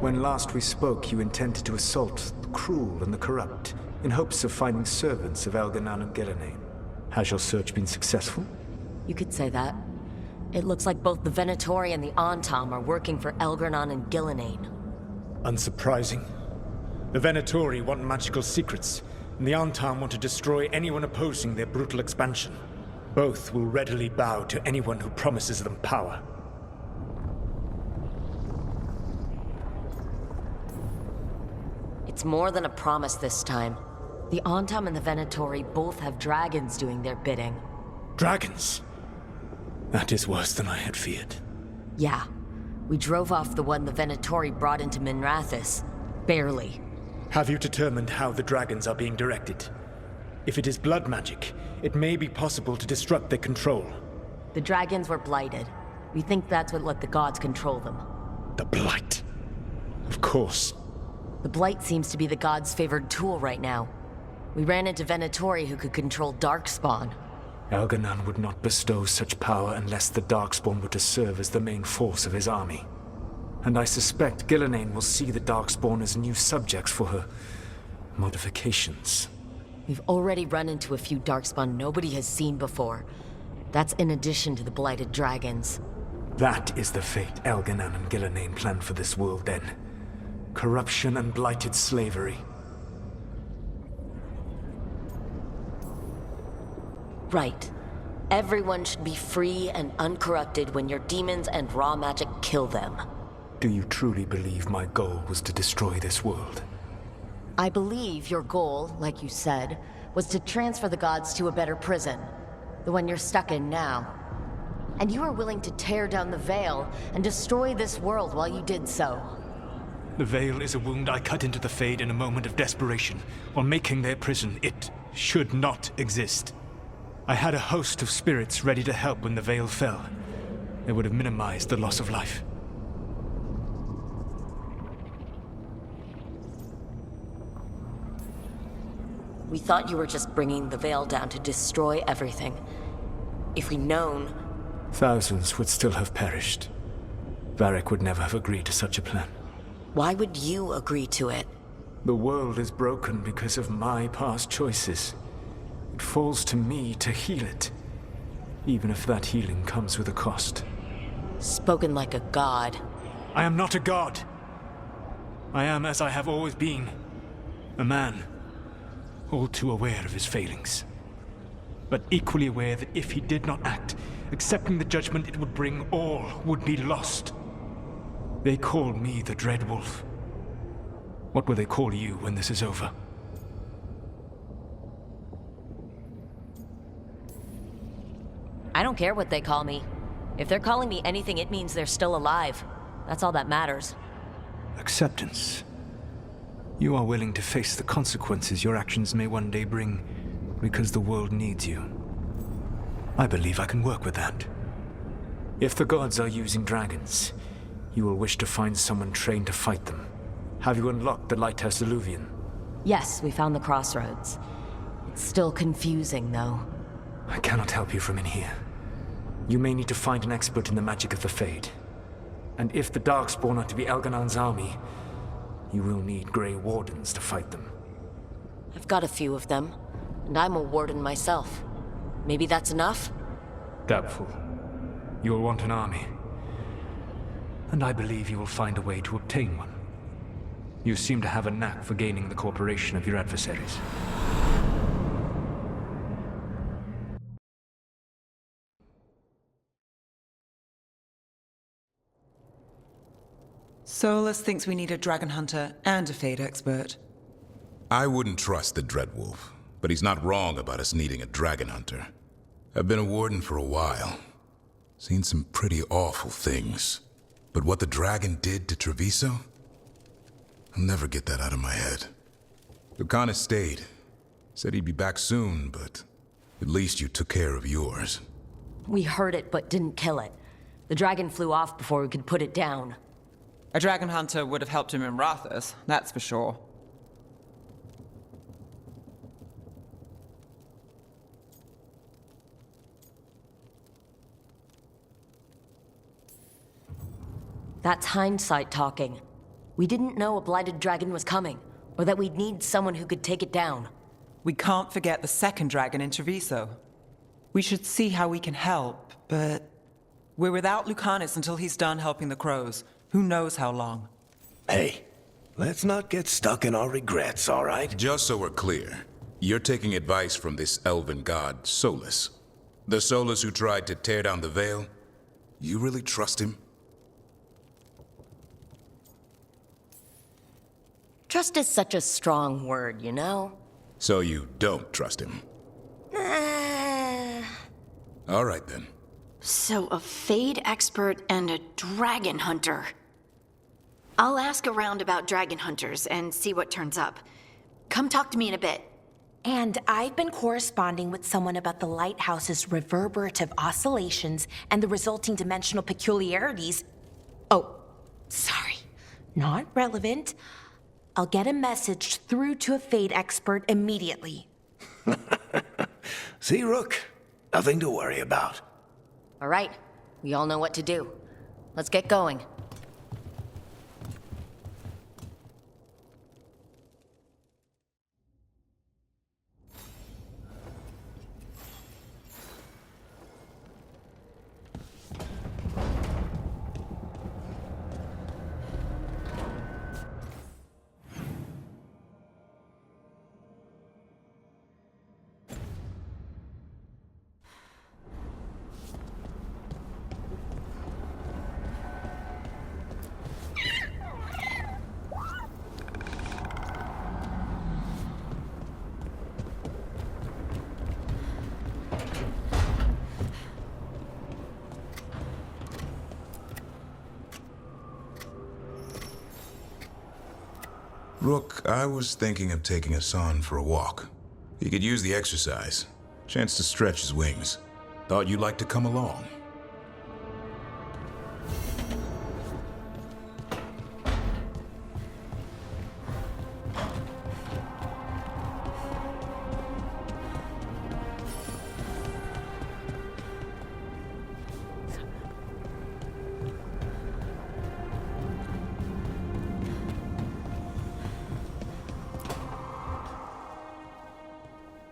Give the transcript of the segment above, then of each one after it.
When last we spoke, you intended to assault the cruel and the corrupt, in hopes of finding servants of Elganan and Gillenane. Has your search been successful? You could say that. It looks like both the Venatori and the Antam are working for Elganan and Gillenane. Unsurprising. The Venatori want magical secrets, and the Antam want to destroy anyone opposing their brutal expansion. Both will readily bow to anyone who promises them power. It's more than a promise this time. The Antam and the Venatori both have dragons doing their bidding. Dragons? That is worse than I had feared. Yeah. We drove off the one the Venatori brought into Minrathous. Barely. Have you determined how the dragons are being directed? If it is blood magic, it may be possible to disrupt their control. The dragons were blighted. We think that's what let the gods control them. The Blight. Of course. The Blight seems to be the gods' favored tool right now. We ran into Venatori who could control Darkspawn. Elganan would not bestow such power unless the Darkspawn were to serve as the main force of his army. And I suspect Gillenane will see the Darkspawn as new subjects for her modifications. We've already run into a few Darkspawn nobody has seen before. That's in addition to the blighted dragons. That is the fate Elganan and Gillenane planned for this world then. Corruption and blighted slavery. Right. Everyone should be free and uncorrupted when your demons and raw magic kill them. Do you truly believe my goal was to destroy this world? I believe your goal, like you said, was to transfer the gods to a better prison. The one you're stuck in now. And you were willing to tear down the Veil and destroy this world while you did so. The Veil is a wound I cut into the Fade in a moment of desperation, while making their prison. It should not exist. I had a host of spirits ready to help when the Veil fell. They would have minimized the loss of life. We thought you were just bringing the Veil down to destroy everything. If we'd known... Thousands would still have perished. Varric would never have agreed to such a plan. Why would you agree to it? The world is broken because of my past choices. It falls to me to heal it, even if that healing comes with a cost. Spoken like a god. I am not a god. I am as I have always been. A man, all too aware of his failings. But equally aware that if he did not act, accepting the judgment it would bring, all would be lost. They call me the Dread Wolf. What will they call you when this is over? I don't care what they call me. If they're calling me anything, it means they're still alive. That's all that matters. Acceptance. You are willing to face the consequences your actions may one day bring because the world needs you. I believe I can work with that. If the gods are using dragons, you will wish to find someone trained to fight them. Have you unlocked the Lighthouse Illuvian? Yes, we found the crossroads. It's still confusing, though. I cannot help you from in here. You may need to find an expert in the magic of the Fade. And if the Darkspawn are to be Elganan's army, you will need Grey Wardens to fight them. I've got a few of them, and I'm a warden myself. Maybe that's enough? Doubtful. You'll want an army. And I believe you will find a way to obtain one. You seem to have a knack for gaining the cooperation of your adversaries. Solus thinks we need a dragon hunter and a Fade expert. I wouldn't trust the Dreadwolf, but he's not wrong about us needing a dragon hunter. I've been a warden for a while. Seen some pretty awful things. But what the dragon did to Treviso? I'll never get that out of my head. Lucanus stayed. Said he'd be back soon, but at least you took care of yours. We heard it, but didn't kill it. The dragon flew off before we could put it down. A dragon hunter would have helped him in Rathus, that's for sure. That's hindsight talking. We didn't know a blighted dragon was coming, or that we'd need someone who could take it down. We can't forget the second dragon in Treviso. We should see how we can help, but we're without Lucanus until he's done helping the crows. Who knows how long? Hey, let's not get stuck in our regrets, all right? Just so we're clear, you're taking advice from this elven god, Solus. The Solus who tried to tear down the veil? You really trust him? Trust is such a strong word, you know? So you don't trust him? All right then. So a Fade expert and a dragon hunter. I'll ask around about dragon hunters and see what turns up. Come talk to me in a bit. And I've been corresponding with someone about the lighthouse's reverberative oscillations and the resulting dimensional peculiarities. Oh, sorry. Not relevant. I'll get a message through to a Fade expert immediately. See, Rook? Nothing to worry about. All right, we all know what to do. Let's get going. Rook, I was thinking of taking Hassan for a walk. He could use the exercise. Chance to stretch his wings. Thought you'd like to come along.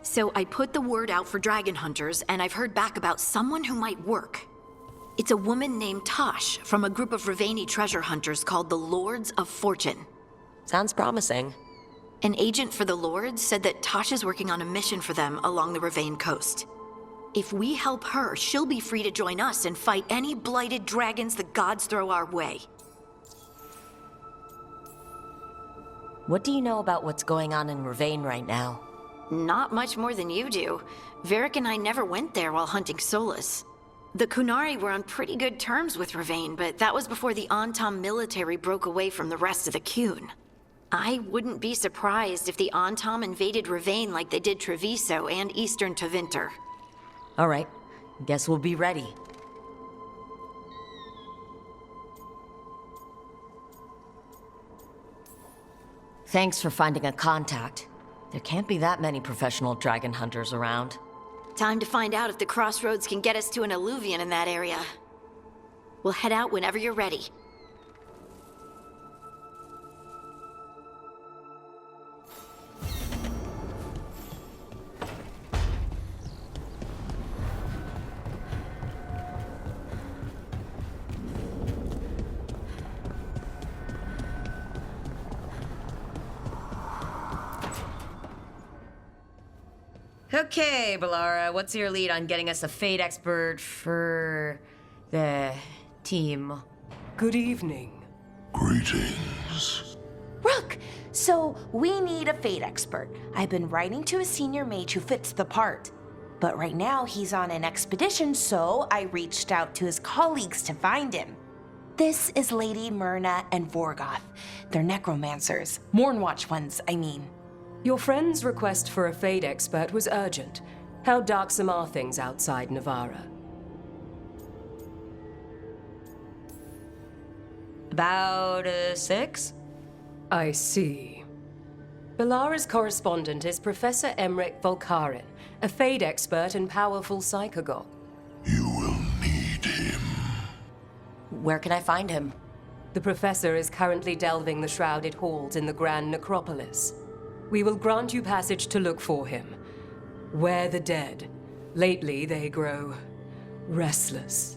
So I put the word out for dragon hunters, and I've heard back about someone who might work. It's a woman named Tosh from a group of Ravani treasure hunters called the Lords of Fortune. Sounds promising. An agent for the Lords said that Tosh is working on a mission for them along the Ravane coast. If we help her, she'll be free to join us and fight any blighted dragons the gods throw our way. What do you know about what's going on in Ravane right now? Not much more than you do. Varric and I never went there while hunting Solus. The Kunari were on pretty good terms with Ravane, but that was before the Antam military broke away from the rest of the Kun. I wouldn't be surprised if the Antam invaded Ravane like they did Treviso and Eastern Tevinter. All right, guess we'll be ready. Thanks for finding a contact. There can't be that many professional dragon hunters around. Time to find out if the crossroads can get us to an alluvion in that area. We'll head out whenever you're ready. Okay, Balara, what's your lead on getting us a Fade expert for the team? Good evening. Greetings. Rook, so we need a Fade expert. I've been writing to a senior mage who fits the part. But right now he's on an expedition, so I reached out to his colleagues to find him. This is Lady Myrna and Vorgoth. They're necromancers. Mournwatch ones, I mean. Your friend's request for a Fade expert was urgent. How darksome are things outside Navarra? About 6? I see. Balara's correspondent is Professor Emmerich Volkarin, a Fade expert and powerful psychagogue. You will need him. Where can I find him? The Professor is currently delving the shrouded halls in the Grand Necropolis. We will grant you passage to look for him. Where the dead. Lately they grow restless.